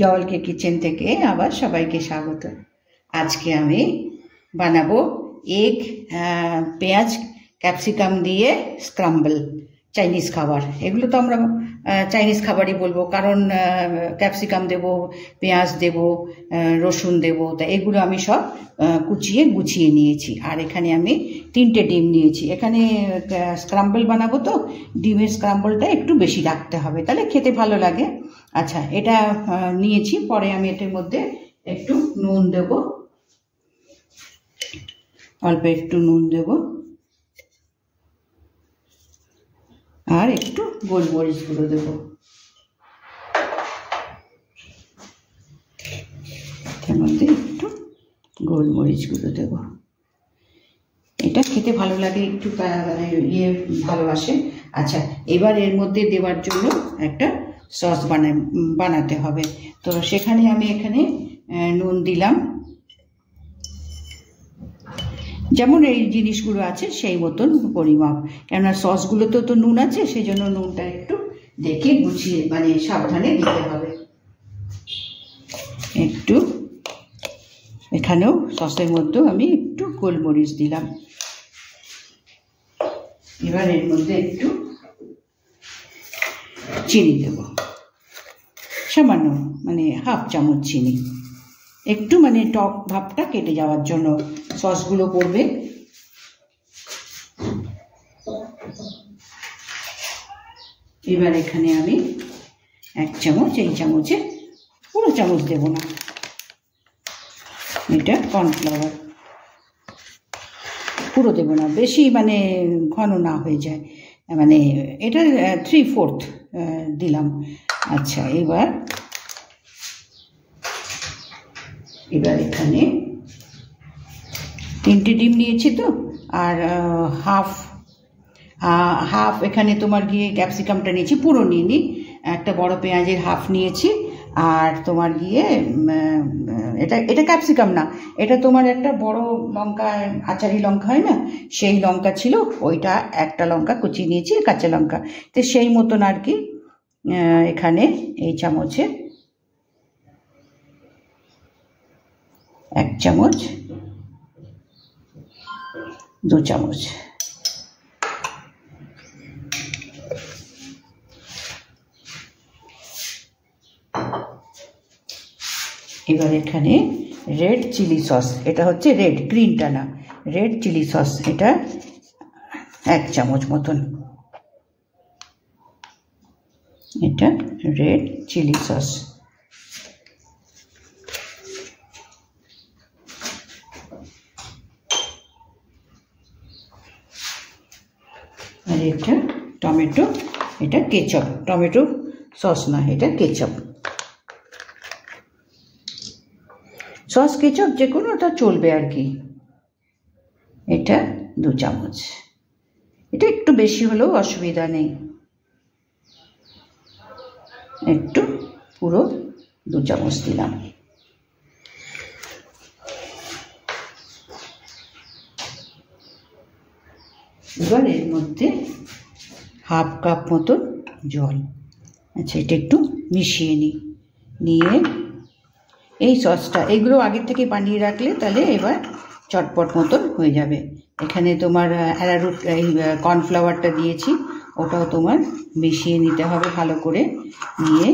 জওয়ালকে kitchen থেকে আবার সবাইকে স্বাগত। আজকে আমি বানাবো এগ পেঁয়াজ ক্যাপসিকাম দিয়ে স্ক্রাম্বল চাইনিজ খাবার। এগুলো তো আমরা চাইনিজ খাবারই বলবো, কারণ ক্যাপসিকাম দেব, পেঁয়াজ দেব, রসুন দেব। তা এগুলো আমি সব কুচিয়ে গুছিয়ে নিয়েছি। আর এখানে আমি 3টে ডিম নিয়েছি। এখানে স্ক্রাম্বল বানাবো, তো ডিমের স্ক্রাম্বলটা একটু বেশি রাখতে হবে, তাহলে খেতে ভালো লাগে। আচ্ছা, এটা নিয়েছি। পরে আমি এটার মধ্যে একটু নুন দেব, অল্প একটু নুন দেব, আর একটু গোলমরিচ গুঁড়ো দেব। এর মধ্যে একটু গোলমরিচ গুঁড়ো দেব। এটা খেতে ভালো লাগে, একটু ভালোবাসে। আচ্ছা, এবার এর মধ্যে দেওয়ার জন্য একটা সস বানাতে হবে। তো সেখানে আমি এখানে নুন দিলাম, যেমন এই জিনিসগুলো আছে সেই মতন পরিমাপ, কেননা সসগুলোতেও তো নুন আছে, সেই জন্য নুনটা একটু দেখে গুছিয়ে সাবধানে দিতে হবে। একটু এখানেও সসের মধ্যেও আমি একটু গোলমরিচ দিলাম। এবার এর মধ্যে একটু চিনি দেব, সামান্য হাফ চামচ চিনি, একটু টক ভাবটা কেটে যাওয়ার জন্য সসগুলো পড়বে। এবার এখানে আমি 1 চামচ, এই চামচে পুরো চামচ দেব না, এটা কর্নফ্লাওয়ার, পুরো দেব না, বেশি ঘন না হয়ে যায়, এটা 3/4 দিলাম। আচ্ছা, এবার এখানে 3টে ডিম নিয়েছি তো, আর হাফ এখানে তোমার গিয়ে ক্যাপসিকামটা নিয়েছি, পুরো নিইনি, একটা বড় পেঁয়াজের হাফ নিয়েছি। আর তোমার গিয়ে এটা ক্যাপসিকাম না, এটা তোমার একটা বড় লঙ্কা, আচারি লঙ্কা হয় না, সেই লঙ্কা ছিল, ওইটা একটা লঙ্কা কুচিয়ে নিয়েছি, কাঁচা লঙ্কা। তো সেই মতন আর কি এখানে এই চামচে 1 চামচ, 2 চামচ। এবার এখানে রেড চিলি সস, এটা হচ্ছে রেড, গ্রিনটা না, রেড চিলি সস, এটা 1 চামচ মতন। এটা রেড চিলি সস। আর এটা টমেটো, এটা কেচাপ, টমেটো সস না, এটা কেচাপ। সস কেচাপ যে কোনো ওটা চলবে আর কি। এটা 2 চামচ, এটা একটু বেশি হলেও অসুবিধা নেই, একটু পুরো 2 চামচ দিলাম। এবার এর মধ্যে হাফ কাপ মতো জল। আচ্ছা, এটা একটু মিশিয়ে নিয়ে এই সসটা, এগুলো আগের থেকে বানিয়ে রাখলে তাহলে এবার চটপট মতন হয়ে যাবে। এখানে তোমার অ্যারারুট, এই কর্নফ্লাওয়ারটা দিয়েছি, ওটাও তোমার মিশিয়ে নিতে হবে ভালো করে। নিয়ে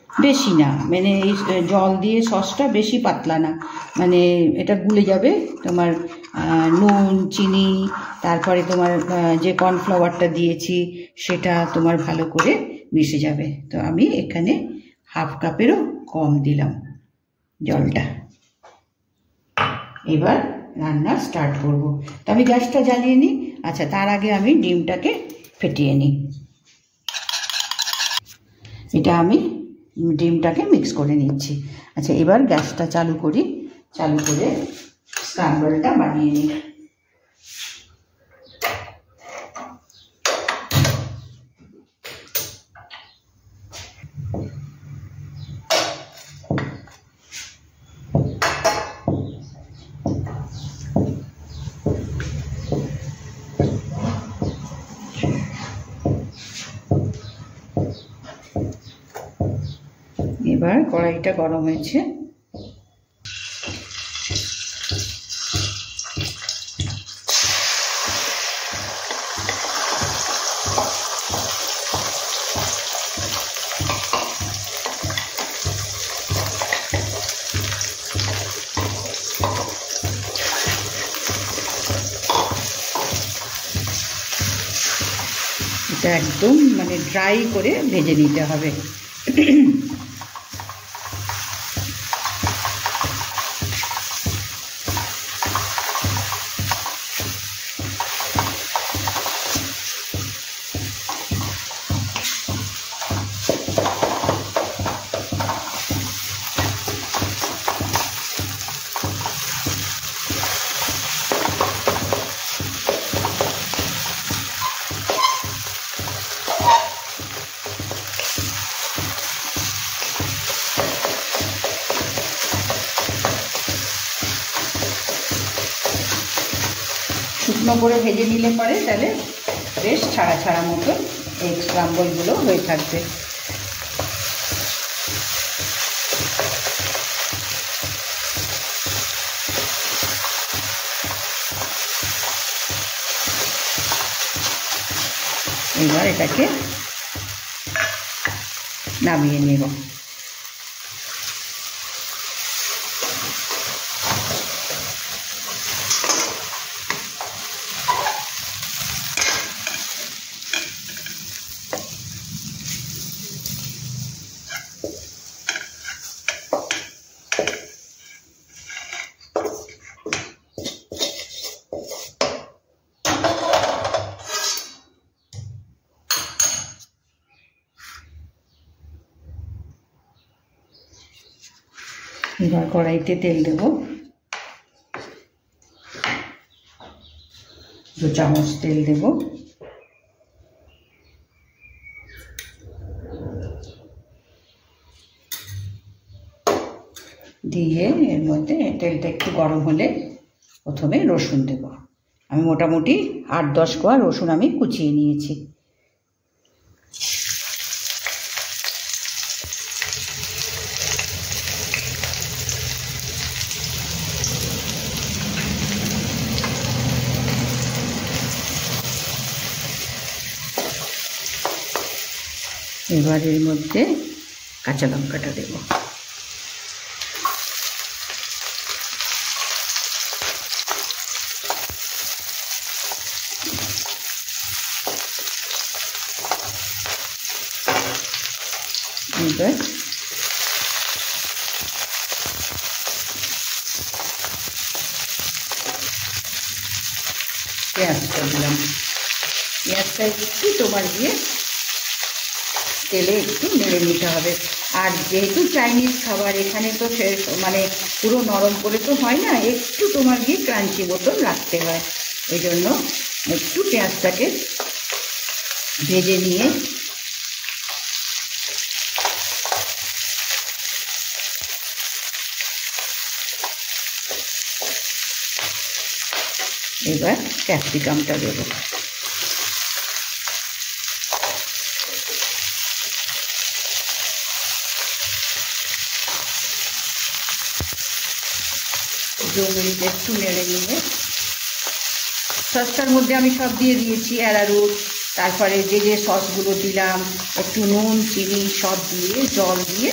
বেশি না, এই জল দিয়ে সসটা বেশি পাতলা না, এটা গুলে যাবে। তোমার নুন, চিনি, তারপরে তোমার যে কর্নফ্লাওয়ারটা দিয়েছি সেটা তোমার ভালো করে মিশে যাবে। তো আমি এখানে হাফ কাপেরও কম দিলাম জলটা। এবার রান্না স্টার্ট করব। তো আমি গ্যাসটা জ্বালিয়ে নিই। আচ্ছা, তার আগে আমি ডিমটাকে ফেটিয়ে নিই। এটা আমি ডিমটাকে মিক্স করে নিচ্ছি। আচ্ছা, এবার গ্যাসটা চালু করি, চালু করে স্ক্রাম্বলটা বানিয়ে নিই। এবার কড়াইটা গরম হয়েছে, এটা একদম মানে ড্রাই করে ভেজে নিতে হবে। শুকনো করে ভেজে নিলে পরে তাহলে বেশ ছাড়া ছাড়া মতো এই স্ক্রাম্বলগুলো হয়ে থাকবে। এবার এটাকে নামিয়ে নেব। এবার কড়াইতে তেল দেব, 2 চামচ তেল দেব। দিয়ে এর মধ্যে তেলটা একটু গরম হলে প্রথমে রসুন দেব। আমি মোটামুটি 8-10 কোয়া রসুন আমি কুচিয়ে নিয়েছি। এবার এর মধ্যে কাঁচা লঙ্কাটা দেব। এবার পেঁয়াজটা দিলাম। পেঁয়াজটা একটু তোমার দিয়ে তেলে একটু নেড়ে নিতে হবে। আর যেহেতু চাইনিজ খাবার, এখানে তো মানে পুরো নরম করে তো হয় না, একটু তোমার গিয়ে ক্রাঞ্চি মতন রাখতে হয়। ওই জন্য একটু পেঁয়াজটাকে ভেজে নিয়ে এবার ক্যাপসিকামটা দেবো। মিনিট একটু নেড়ে নিয়ে সসটার মধ্যে আমি সব দিয়ে দিয়েছি, অ্যারারুট, তারপরে যে সসগুলো দিলাম, একটু নুন চিনি সব দিয়ে জল দিয়ে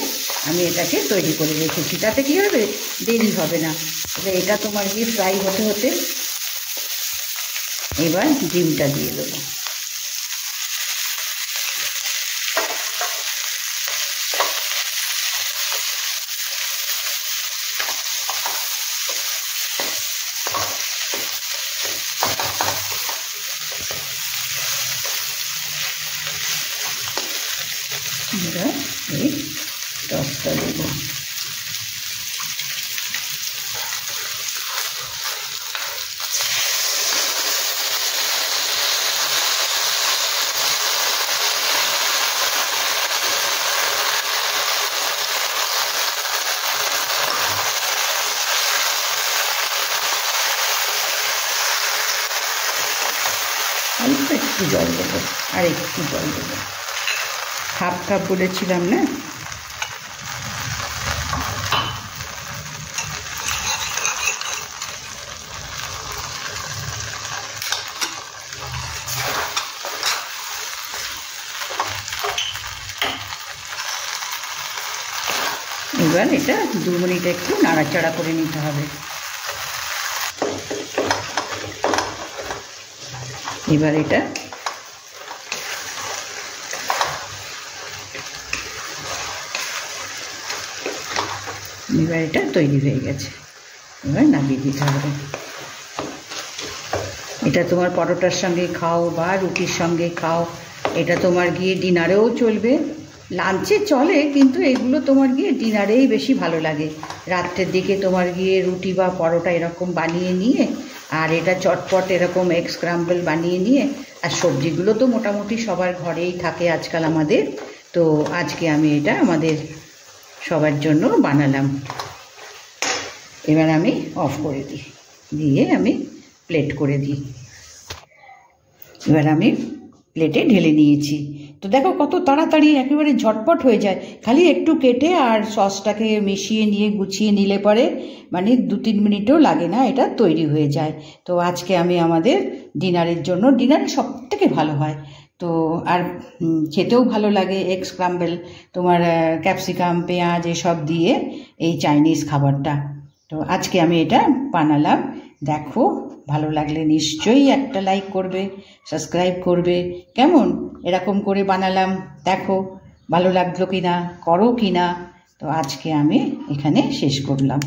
আমি এটাকে তৈরি করে রেখেছি। তাতে কী হবে, দেরি হবে না। এটা তোমার গিয়ে ফ্রাই হতে হতে এবার ডিমটা দিয়ে দেবো। এই টসটা দেবো। অল্প একটু জল দেবো, আর একটু জল দেবো, হাফ কাপ বলেছিলাম না। এবার এটা 2 মিনিট একটু নাড়াচাড়া করে নিতে হবে। এবার এটা তৈরি হয়ে গেছে। এবার নামিয়ে দিতে হবে। এটা তোমার পরোটার সঙ্গে খাও বা রুটির সঙ্গে খাও, এটা তোমার গিয়ে ডিনারেও চলবে, লাঞ্চে চলে, কিন্তু এগুলো তোমার গিয়ে ডিনারেই বেশি ভালো লাগে। রাত্রের দিকে তোমার গিয়ে রুটি বা পরোটা এরকম বানিয়ে নিয়ে, আর এটা চটপট এরকম এগ স্ক্রাম্বল বানিয়ে নিয়ে, আর সবজিগুলো তো মোটামুটি সবার ঘরেই থাকে আজকাল আমাদের। তো আজকে আমি এটা আমাদের সবার জন্য বানালাম। এবার আমি অফ করে দিই, দিয়ে আমি প্লেট করে দিই। এবার আমি প্লেটে ঢেলে নিয়েছি। তো দেখো কত তাড়াতাড়ি একেবারে ঝটপট হয়ে যায়, খালি একটু কেটে আর সসটাকে মিশিয়ে নিয়ে গুছিয়ে নিলে পরে মানে 2-3 মিনিটও লাগে না, এটা তৈরি হয়ে যায়। তো আজকে আমি আমাদের ডিনারের জন্য, ডিনারে সব থেকে ভালো হয় তো, আর খেতেও ভালো লাগে এগ স্ক্রাম্বল, তোমার ক্যাপসিকাম পেঁয়াজ এসব দিয়ে এই চাইনিজ খাবারটা। তো আজকে আমি এটা বানালাম। দেখো ভালো লাগলে নিশ্চয়ই একটা লাইক করবে, সাবস্ক্রাইব করবে। কেমন এরকম করে বানালাম, দেখো ভালো লাগলো কিনা, করো কিনা। তো আজকে আমি এখানে শেষ করলাম।